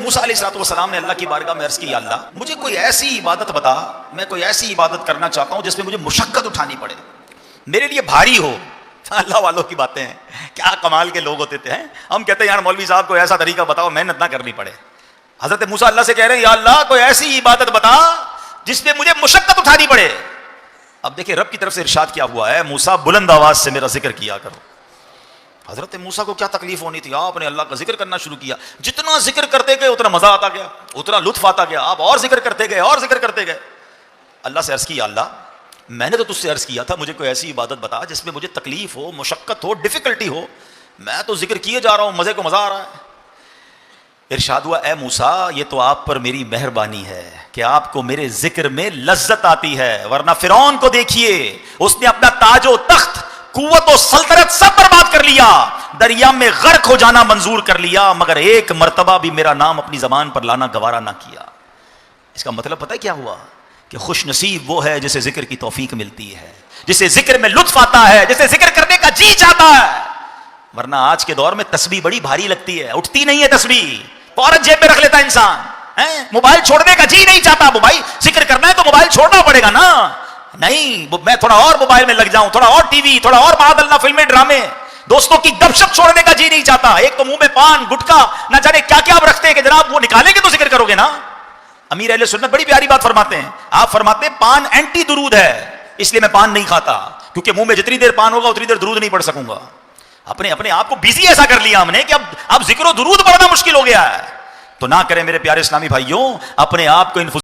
موسیٰ علیہ السلام نے اللہ کی بارگاہ میں عرض کی، یا اللہ مجھے کوئی ایسی عبادت بتا، میں کوئی ایسی عبادت کرنا چاہتا ہوں جس میں مجھے مشقت اٹھانی پڑے، میرے لیے بھاری ہو۔ اللہ والوں کی باتیں ہیں، کیا کمال کے لوگ ہوتے تھے۔ ہم کہتے ہیں یار مولوی صاحب کو ایسا طریقہ بتاؤ محنت نہ کرنی پڑے۔ حضرت موسیٰ اللہ سے کہہ رہے ہیں یا اللہ کوئی ایسی عبادت بتا جس میں مجھے مشقت اٹھانی پڑے۔ اب دیکھیں رب کی طرف سے ارشاد کیا ہوا ہے، موسیٰ بلند آواز سے میرا ذکر کیا کرو۔ حضرت موسیٰ کو کیا تکلیف ہونی تھی، آپ نے اللہ کا ذکر کرنا شروع کیا، جتنا ذکر کرتے گئے اتنا مزہ آتا گیا، اتنا لطف آتا گیا، آپ اور ذکر کرتے گئے اور ذکر کرتے گئے۔ اللہ سے عرض کی، یا اللہ میں نے تو تجھ سے عرض کیا تھا مجھے کوئی ایسی عبادت بتا جس میں مجھے تکلیف ہو، مشقت ہو، ڈیفیکلٹی ہو، میں تو ذکر کیے جا رہا ہوں، مزے کو مزہ آ رہا ہے۔ ارشاد ہوا اے موسیٰ یہ تو آپ پر میری مہربانی ہے کہ آپ کو میرے ذکر میں لذت آتی ہے، ورنہ فرعون کو دیکھیے اس نے اپنا تاج و تخت، قوت و سلطنت سب برباد کر لیا، دریا میں غرق ہو جانا منظور کر لیا، مگر ایک مرتبہ بھی میرا نام اپنی زبان پر لانا گوارا نہ کیا۔ اس کا مطلب پتہ ہے کیا ہوا کہ خوش نصیب وہ ہے جسے ذکر کی توفیق ملتی ہے، جسے ذکر میں لطف آتا ہے، جسے ذکر کرنے کا جی چاہتا ہے۔ ورنہ آج کے دور میں تسبیح بڑی بھاری لگتی ہے، اٹھتی نہیں ہے تسبیح، فوراً جیب میں رکھ لیتا انسان، موبائل چھوڑنے کا جی نہیں چاہتا، موبائل ذکر کرنا ہے تو موبائل چھوڑنا پڑے گا نا، نہیں میں تھوڑا اور موبائل میں لگ جاؤں، تھوڑا اور ٹی وی، تھوڑا اور معاذ اللہ فلمیں ڈرامے، دوستوں کی گپ شپ چھوڑنے کا جی نہیں چاہتا۔ ایک تو منہ میں پان گٹکا نہ جانے کیا کیا آپ رکھتے ہیں کہ جناب وہ نکالیں گے تو ذکر کرو گے نا۔ امیر اہل سنت بڑی پیاری بات فرماتے ہیں، آپ فرماتے ہیں پان اینٹی درود ہے، اس لیے میں پان نہیں کھاتا، کیونکہ منہ میں جتنی دیر پان ہوگا اتنی دیر درود نہیں پڑھ سکوں گا۔ اپنے آپ کو بیزی ایسا کر لیا ہم نے کہ اب ذکر و درود پڑھنا مشکل ہو گیا ہے۔ تو نہ کریں میرے پیارے اسلامی بھائیوں، اپنے آپ کو